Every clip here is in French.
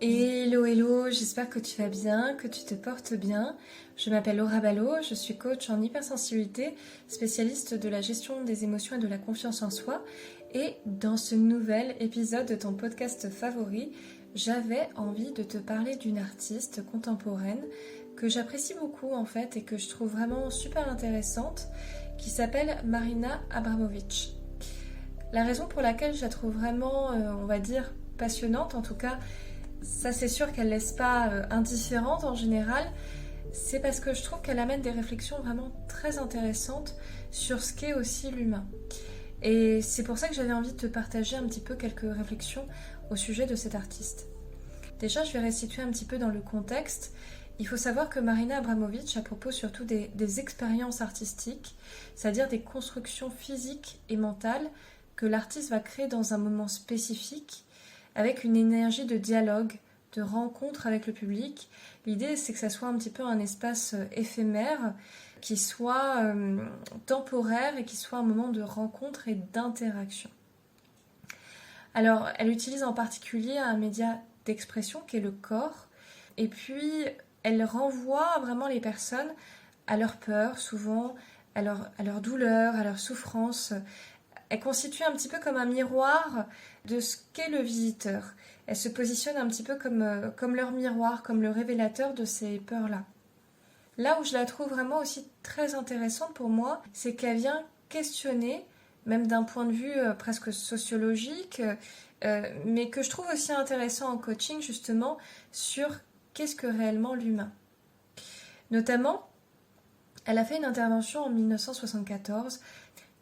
Hello, hello, j'espère que tu vas bien, que tu te portes bien. Je m'appelle Laura Ballot, je suis coach en hypersensibilité, spécialiste de la gestion des émotions et de la confiance en soi. Et dans ce nouvel épisode de ton podcast favori, j'avais envie de te parler d'une artiste contemporaine que j'apprécie beaucoup en fait et que je trouve vraiment super intéressante, qui s'appelle Marina Abramovic. La raison pour laquelle je la trouve vraiment, on va dire, passionnante, en tout cas, ça c'est sûr qu'elle ne laisse pas indifférente en général, c'est parce que je trouve qu'elle amène des réflexions vraiment très intéressantes sur ce qu'est aussi l'humain. Et c'est pour ça que j'avais envie de te partager un petit peu quelques réflexions au sujet de cette artiste. Déjà, je vais restituer un petit peu dans le contexte. Il faut savoir que Marina Abramovic propose surtout des expériences artistiques, c'est-à-dire des constructions physiques et mentales que l'artiste va créer dans un moment spécifique, avec une énergie de dialogue, de rencontre avec le public. L'idée, c'est que ça soit un petit peu un espace éphémère, qui soit temporaire et qui soit un moment de rencontre et d'interaction. Alors, elle utilise en particulier un média d'expression qui est le corps, et puis elle renvoie vraiment les personnes à leur peur, souvent à leur douleur, à leur souffrance. Elle constitue un petit peu comme un miroir de ce qu'est le visiteur. Elle se positionne un petit peu comme leur miroir, comme le révélateur de ces peurs-là. Là où je la trouve vraiment aussi très intéressante pour moi, c'est qu'elle vient questionner, même d'un point de vue presque sociologique, mais que je trouve aussi intéressant en coaching justement, sur qu'est-ce que réellement l'humain. Notamment, elle a fait une intervention en 1974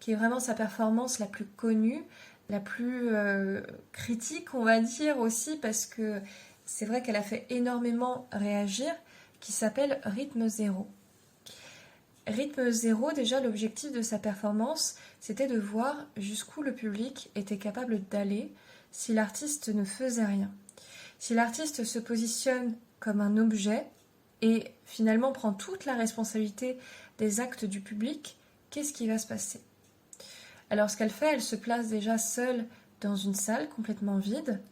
qui est vraiment sa performance la plus connue, la plus critique, on va dire aussi, parce que c'est vrai qu'elle a fait énormément réagir, qui s'appelle Rythme Zéro. Rythme Zéro, déjà, l'objectif de sa performance, c'était de voir jusqu'où le public était capable d'aller si l'artiste ne faisait rien. Si l'artiste se positionne comme un objet et finalement prend toute la responsabilité des actes du public, qu'est-ce qui va se passer ? Alors ce qu'elle fait, elle se place déjà seule dans une salle complètement vide.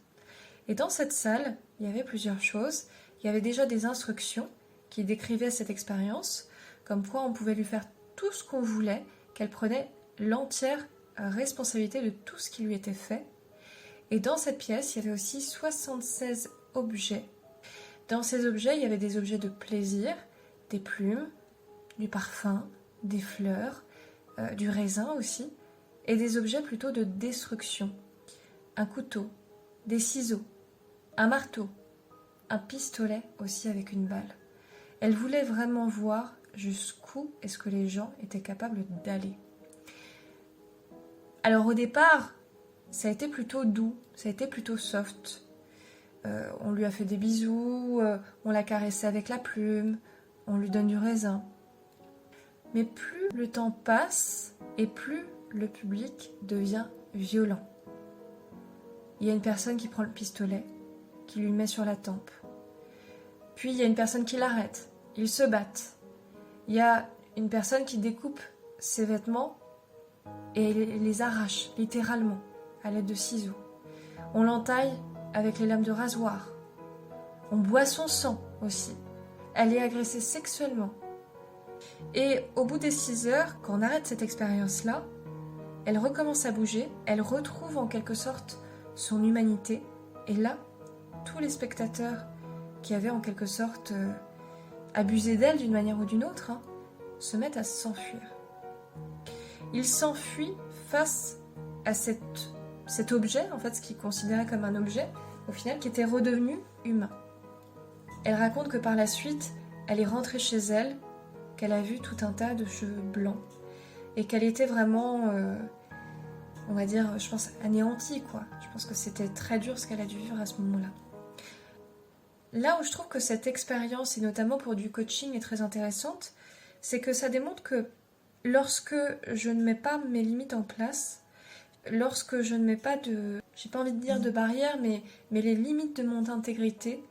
Et dans cette salle, il y avait plusieurs choses. Il y avait déjà des instructions qui décrivaient cette expérience, comme quoi on pouvait lui faire tout ce qu'on voulait, qu'elle prenait l'entière responsabilité de tout ce qui lui était fait. Et dans cette pièce, il y avait aussi 76 objets. Dans ces objets, il y avait des objets de plaisir, des plumes, du parfum, des fleurs, du raisin aussi, et des objets plutôt de destruction. Un couteau, des ciseaux, un marteau, un pistolet aussi avec une balle. Elle voulait vraiment voir jusqu'où est-ce que les gens étaient capables d'aller. Alors au départ, ça a été plutôt doux, ça a été plutôt soft. On lui a fait des bisous, on l'a caressé avec la plume, on lui donne du raisin. Mais plus le temps passe et plus le public devient violent. Il y a une personne qui prend le pistolet, qui lui met sur la tempe. Puis il y a une personne qui l'arrête. Ils se battent. Il y a une personne qui découpe ses vêtements et les arrache, littéralement, à l'aide de ciseaux. On l'entaille avec les lames de rasoir. On boit son sang aussi. Elle est agressée sexuellement. Et au bout des 6 heures, quand on arrête cette expérience-là, elle recommence à bouger, elle retrouve en quelque sorte son humanité, et là, tous les spectateurs qui avaient en quelque sorte abusé d'elle d'une manière ou d'une autre, se mettent à s'enfuir. Ils s'enfuient face à cet objet, en fait, ce qu'ils considéraient comme un objet, au final, qui était redevenu humain. Elle raconte que par la suite, elle est rentrée chez elle, qu'elle a vu tout un tas de cheveux blancs, et qu'elle était vraiment, on va dire, je pense, anéantie, quoi. Je pense que c'était très dur ce qu'elle a dû vivre à ce moment-là. Là où je trouve que cette expérience, et notamment pour du coaching, est très intéressante, c'est que ça démontre que lorsque je ne mets pas mes limites en place, lorsque je ne mets pas j'ai pas envie de dire de barrières, mais les limites de mon intégrité,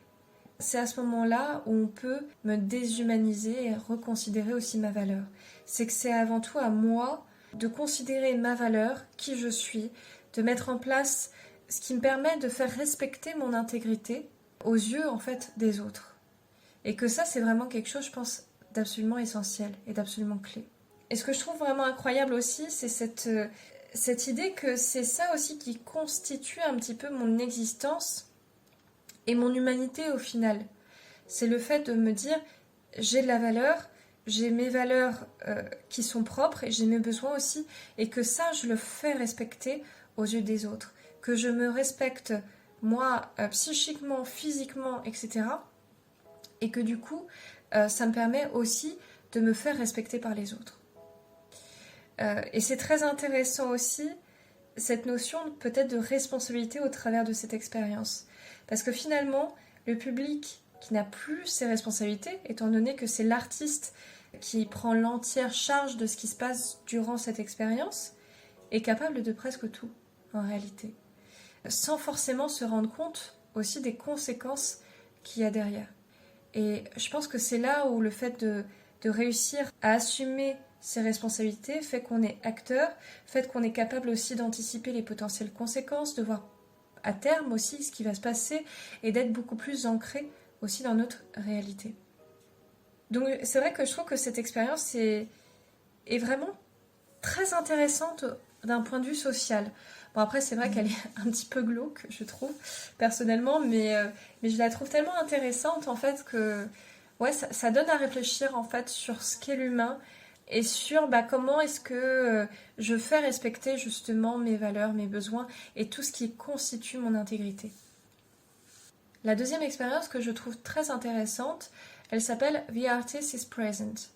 c'est à ce moment-là où on peut me déshumaniser et reconsidérer aussi ma valeur. C'est que c'est avant tout à moi de considérer ma valeur, qui je suis, de mettre en place ce qui me permet de faire respecter mon intégrité aux yeux en fait des autres. Et que ça, c'est vraiment quelque chose, je pense, d'absolument essentiel et d'absolument clé. Et ce que je trouve vraiment incroyable aussi, c'est cette idée que c'est ça aussi qui constitue un petit peu mon existence et mon humanité au final. C'est le fait de me dire, j'ai de la valeur, j'ai mes valeurs qui sont propres et j'ai mes besoins aussi, et que ça, je le fais respecter aux yeux des autres. Que je me respecte, moi, psychiquement, physiquement, etc. Et que du coup, ça me permet aussi de me faire respecter par les autres. Et c'est très intéressant aussi, cette notion peut-être de responsabilité au travers de cette expérience. Parce que finalement, le public qui n'a plus ses responsabilités, étant donné que c'est l'artiste qui prend l'entière charge de ce qui se passe durant cette expérience, est capable de presque tout, en réalité. Sans forcément se rendre compte aussi des conséquences qu'il y a derrière. Et je pense que c'est là où le fait de réussir à assumer ses responsabilités fait qu'on est acteur, fait qu'on est capable aussi d'anticiper les potentielles conséquences, de voir à terme aussi ce qui va se passer et d'être beaucoup plus ancré aussi dans notre réalité. Donc c'est vrai que je trouve que cette expérience est vraiment très intéressante d'un point de vue social. Bon après c'est vrai qu'elle est un petit peu glauque je trouve personnellement, mais je la trouve tellement intéressante en fait que ouais, ça donne à réfléchir en fait sur ce qu'est l'humain et sur comment est-ce que je fais respecter justement mes valeurs, mes besoins et tout ce qui constitue mon intégrité. La deuxième expérience que je trouve très intéressante, elle s'appelle The Artist is Present.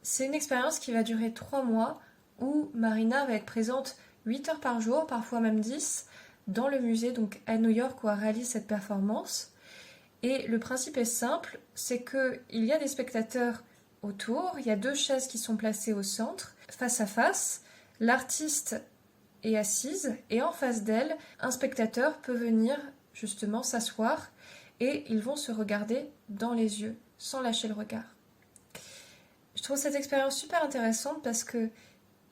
C'est une expérience qui va durer 3 mois où Marina va être présente 8 heures par jour, parfois même 10, dans le musée donc à New York où elle réalise cette performance. Et le principe est simple, c'est qu'il y a des spectateurs autour, il y a 2 chaises qui sont placées au centre, face à face, l'artiste est assise et en face d'elle, un spectateur peut venir justement s'asseoir et ils vont se regarder dans les yeux, sans lâcher le regard. Je trouve cette expérience super intéressante parce que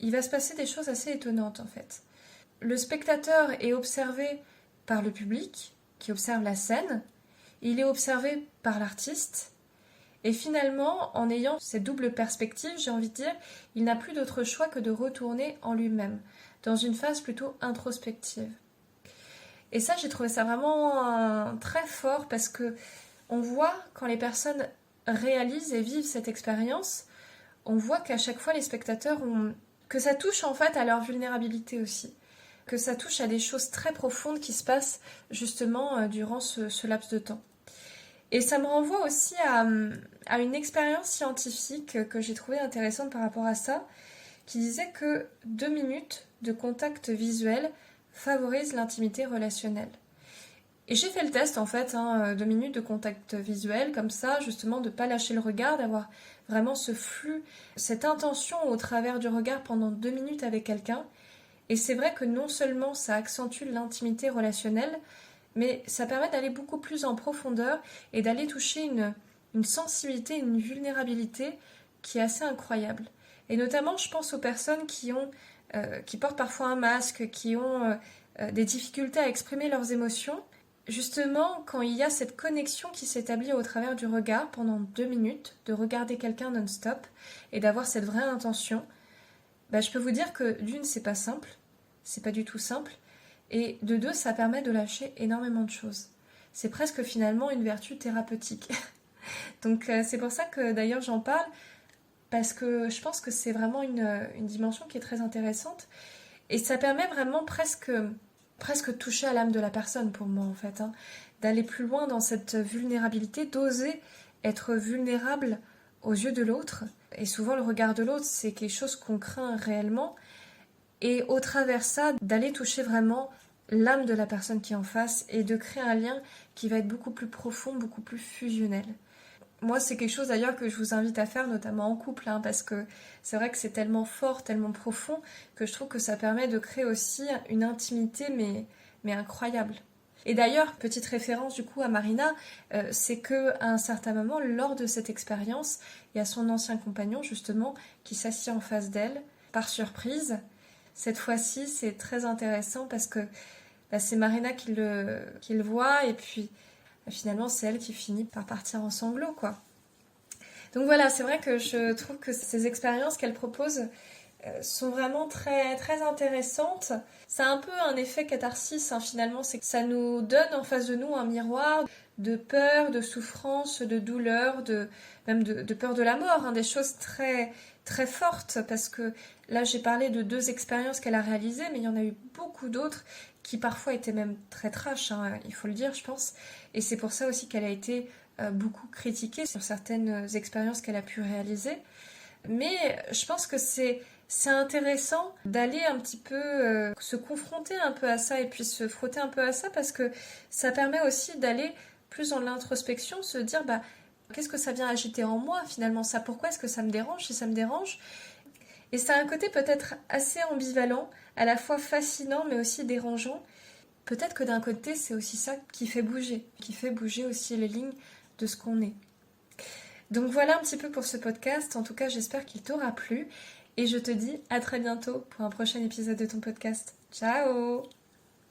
il va se passer des choses assez étonnantes en fait. Le spectateur est observé par le public qui observe la scène, il est observé par l'artiste et finalement, en ayant cette double perspective, j'ai envie de dire, il n'a plus d'autre choix que de retourner en lui-même, dans une phase plutôt introspective. Et ça, j'ai trouvé ça vraiment très fort parce que on voit quand les personnes réalisent et vivent cette expérience, on voit qu'à chaque fois les spectateurs que ça touche en fait à leur vulnérabilité aussi, que ça touche à des choses très profondes qui se passent justement durant ce laps de temps. Et ça me renvoie aussi à une expérience scientifique que j'ai trouvée intéressante par rapport à ça, qui disait que 2 minutes de contact visuel favorisent l'intimité relationnelle. Et j'ai fait le test en fait, 2 minutes de contact visuel, comme ça, justement de ne pas lâcher le regard, d'avoir vraiment ce flux, cette intention au travers du regard pendant 2 minutes avec quelqu'un. Et c'est vrai que non seulement ça accentue l'intimité relationnelle, mais ça permet d'aller beaucoup plus en profondeur et d'aller toucher une sensibilité, une vulnérabilité qui est assez incroyable. Et notamment, je pense aux personnes qui portent parfois un masque, qui ont des difficultés à exprimer leurs émotions. Justement, quand il y a cette connexion qui s'établit au travers du regard pendant 2 minutes, de regarder quelqu'un non-stop et d'avoir cette vraie intention, je peux vous dire que d'une, c'est pas simple, c'est pas du tout simple, et de 2, ça permet de lâcher énormément de choses. C'est presque finalement une vertu thérapeutique. Donc c'est pour ça que d'ailleurs j'en parle, parce que je pense que c'est vraiment une dimension qui est très intéressante, et ça permet vraiment presque toucher à l'âme de la personne pour moi en fait, d'aller plus loin dans cette vulnérabilité, d'oser être vulnérable aux yeux de l'autre. Et souvent le regard de l'autre, c'est quelque chose qu'on craint réellement, et au travers ça, d'aller toucher vraiment l'âme de la personne qui est en face et de créer un lien qui va être beaucoup plus profond, beaucoup plus fusionnel. Moi, c'est quelque chose d'ailleurs que je vous invite à faire, notamment en couple, parce que c'est vrai que c'est tellement fort, tellement profond, que je trouve que ça permet de créer aussi une intimité, mais incroyable. Et d'ailleurs, petite référence du coup à Marina, c'est qu'à un certain moment, lors de cette expérience, il y a son ancien compagnon justement qui s'assied en face d'elle, par surprise. Cette fois-ci, c'est très intéressant parce que c'est Marina qui le voit et puis finalement c'est elle qui finit par partir en sanglots, quoi. Donc voilà, c'est vrai que je trouve que ces expériences qu'elle propose sont vraiment très, très intéressantes. Ça a un peu un effet catharsis, finalement, c'est que ça nous donne en face de nous un miroir de peur, de souffrance, de douleur, même de peur de la mort, des choses très, très fortes, parce que là j'ai parlé de 2 expériences qu'elle a réalisées, mais il y en a eu beaucoup d'autres qui parfois étaient même très trash, il faut le dire, je pense, et c'est pour ça aussi qu'elle a été beaucoup critiquée sur certaines expériences qu'elle a pu réaliser. Mais je pense que c'est intéressant d'aller un petit peu se confronter un peu à ça et puis se frotter un peu à ça, parce que ça permet aussi d'aller plus dans l'introspection, se dire qu'est-ce que ça vient agiter en moi finalement, ça, pourquoi est-ce que ça me dérange, si ça me dérange. Et ça a un côté peut-être assez ambivalent, à la fois fascinant mais aussi dérangeant. Peut-être que d'un côté c'est aussi ça qui fait bouger aussi les lignes de ce qu'on est. Donc voilà un petit peu pour ce podcast. En tout cas, j'espère qu'il t'aura plu. Et je te dis à très bientôt pour un prochain épisode de ton podcast. Ciao!